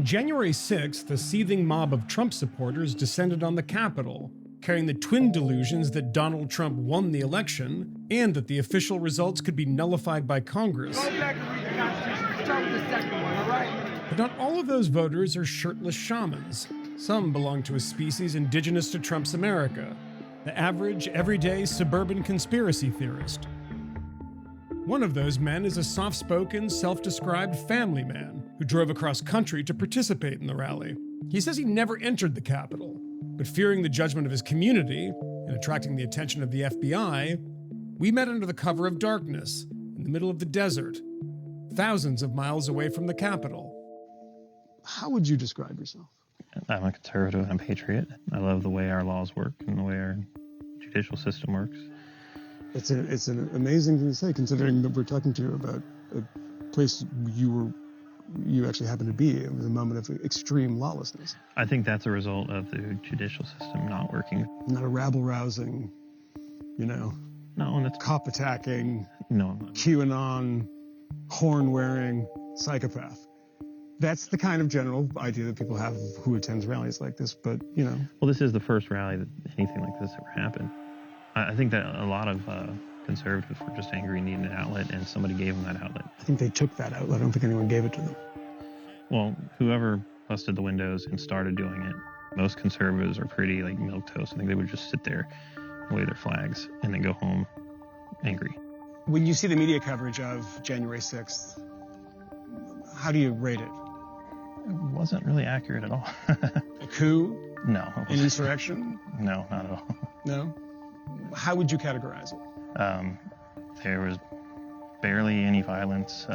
January 6th, the seething mob of Trump supporters descended on the Capitol, carrying the twin delusions that Donald Trump won the election and that the official results could be nullified by Congress. Go back and read the Constitution. Start with the second one, all right? But not all of those voters are shirtless shamans. Some belong to a species indigenous to Trump's America, the average, everyday suburban conspiracy theorist. One of those men is a soft-spoken, self-described family man who drove across country to participate in the rally. He says he never entered the Capitol, but fearing the judgment of his community and attracting the attention of the FBI, we met under the cover of darkness in the middle of the desert, thousands of miles away from the Capitol. How would you describe yourself? I'm a conservative and a patriot. I love the way our laws work and the way our judicial system works. It's an amazing thing to say, considering that we're talking to you about a place you actually happened to be. It was a moment of extreme lawlessness. I think that's a result of the judicial system not working. Not a rabble-rousing, No, and that's cop attacking, no. QAnon, horn-wearing psychopath. That's the kind of general idea that people have of who attends rallies like this, but, Well, this is the first rally that anything like this ever happened. I think that a lot of conservatives were just angry and needed an outlet, and somebody gave them that outlet. I think they took that outlet. I don't think anyone gave it to them. Well, whoever busted the windows and started doing it, most conservatives are pretty like milquetoast. I think they would just sit there and wave their flags and then go home angry. When you see the media coverage of January 6th, how do you rate it? It wasn't really accurate at all. A coup? No. An insurrection? No, not at all. No? How would you categorize it? There was barely any violence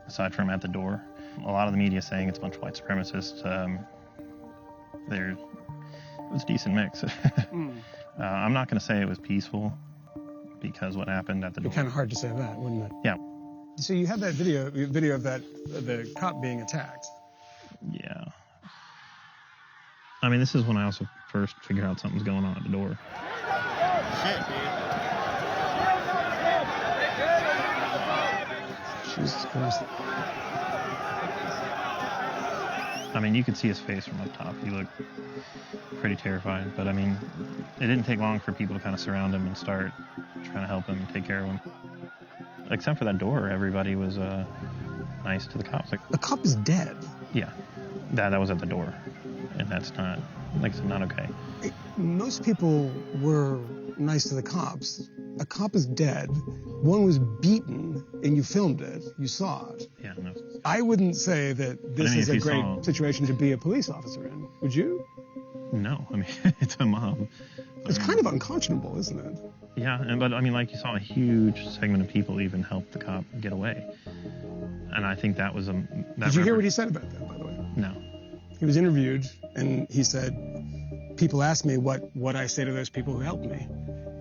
aside from at the door. A lot of the media saying it's a bunch of white supremacists. It was a decent mix. I'm not going to say it was peaceful because what happened at the door. It'd be kind of hard to say that, wouldn't it? Yeah. So you have that video of the cop being attacked. Yeah. I mean, this is when I also first figured out something's going on at the door. Shit, dude. Jesus Christ. I mean, you could see his face from up top. He looked pretty terrified. But I mean, it didn't take long for people to kind of surround him and start trying to help him and take care of him. Except for that door, everybody was nice to the cops. The cop is dead. Yeah, that was at the door, and that's not, like I said, not okay. Most people were nice to the cops. A cop is dead. One was beaten, and you filmed it. You saw it. Yeah, no. I wouldn't say that this is a great situation to be a police officer in. Would you? No, I mean, it's a mob. It's kind of unconscionable, isn't it? Yeah, but I mean, like you saw a huge segment of people even help the cop get away. And I think that was a... Did you hear what he said about that, by the way? No. He was interviewed, and he said, people ask me what I say to those people who helped me.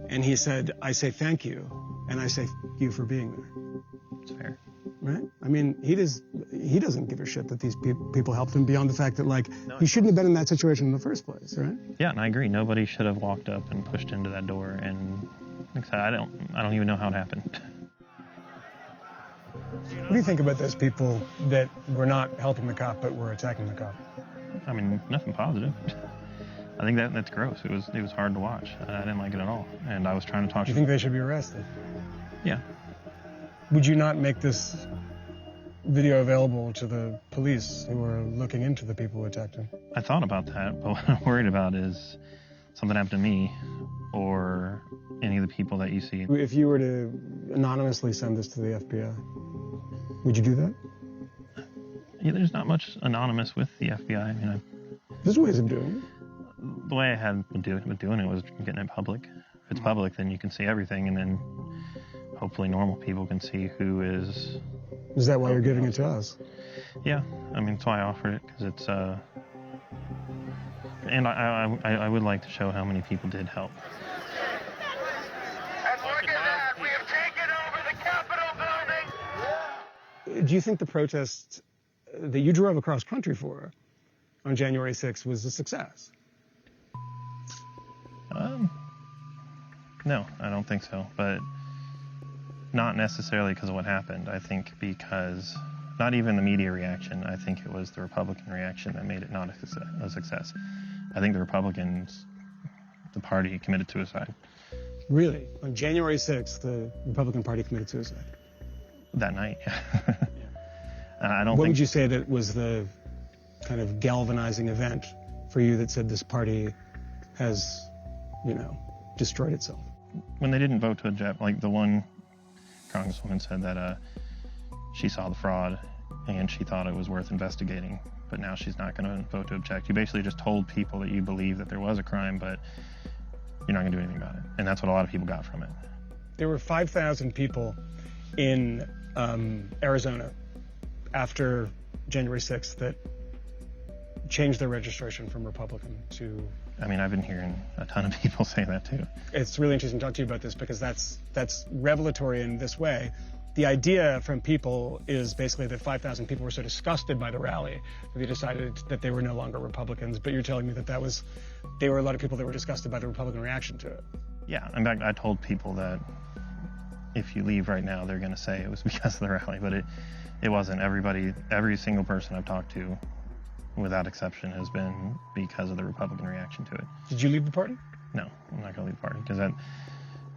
And he said, I say thank you, and I say thank you for being there. It's fair. Right? I mean, he doesn't give a shit that these people helped him beyond the fact that, he shouldn't have been in that situation in the first place, right? Yeah, and I agree. Nobody should have walked up and pushed into that door. And like I said, I don't even know how it happened. What do you think about those people that were not helping the cop but were attacking the cop? I mean, nothing positive. I think that's gross. It was hard to watch. I didn't like it at all. And I was trying to talk Do you think they should be arrested? Yeah. Would you not make this video available to the police who are looking into the people who attacked him? I thought about that, but what I'm worried about is something happened to me or any of the people that you see. If you were to anonymously send this to the FBI, would you do that? Yeah, there's not much anonymous with the FBI. I mean, there's ways of doing it. The way I had with doing it was getting it public. If it's public, then you can see everything, and then hopefully normal people can see who is... Is that why you're giving it to us? Yeah, I mean, that's why I offered it, because it's... And I would like to show how many people did help. And look at that, we have taken over the Capitol building! Do you think the protest that you drove across country for on January 6th was a success? No, I don't think so, but not necessarily because of what happened. I think because Not even the media reaction. I think it was the Republican reaction that made it not a success. I think the Republicans, the party, committed suicide. Really? On January 6th, the Republican Party committed suicide? That night. What would you say that was the kind of galvanizing event for you that said this party has, destroyed itself? When they didn't vote to object, like the one congresswoman said that she saw the fraud and she thought it was worth investigating, but now she's not going to vote to object. You basically just told people that you believe that there was a crime, but you're not going to do anything about it. And that's what a lot of people got from it. There were 5,000 people in Arizona after January 6th that changed their registration from Republican to... I mean, I've been hearing a ton of people say that too. It's really interesting to talk to you about this because that's revelatory in this way. The idea from people is basically that 5,000 people were so disgusted by the rally that they decided that they were no longer Republicans. But you're telling me that there were a lot of people that were disgusted by the Republican reaction to it. Yeah, in fact, I told people that if you leave right now, they're going to say it was because of the rally, but it wasn't. Every single person I've talked to, without exception, has been because of the Republican reaction to it. Did you leave the party? No, I'm not going to leave the party because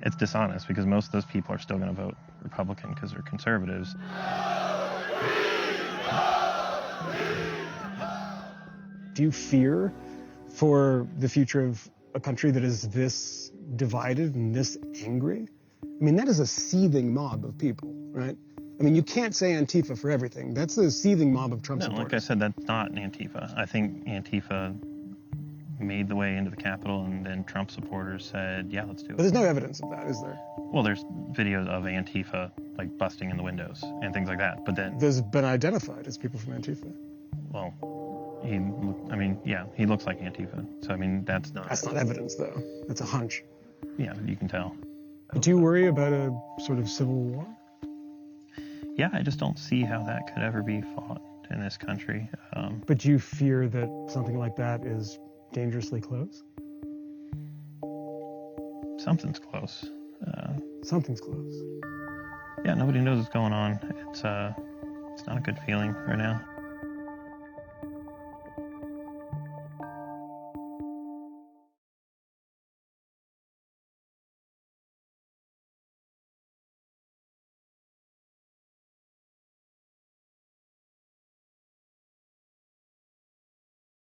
it's dishonest, because most of those people are still going to vote Republican because they're conservatives. Do you fear for the future of a country that is this divided and this angry? I mean, that is a seething mob of people, right? I mean, you can't say Antifa for everything. That's a seething mob of Trump supporters. Like I said, that's not Antifa. I think Antifa made the way into the Capitol, and then Trump supporters said, yeah, let's do it. But there's no evidence of that, is there? Well, there's videos of Antifa, like, busting in the windows and things like that, but then... There's been identified as people from Antifa. Well, he looks like Antifa. So, I mean, that's not... That's not evidence, though. That's a hunch. Yeah, you can tell. Do you worry about a sort of civil war? Yeah, I just don't see how that could ever be fought in this country. But do you fear that something like that is dangerously close? Something's close. Something's close. Yeah, nobody knows what's going on. It's not a good feeling right now.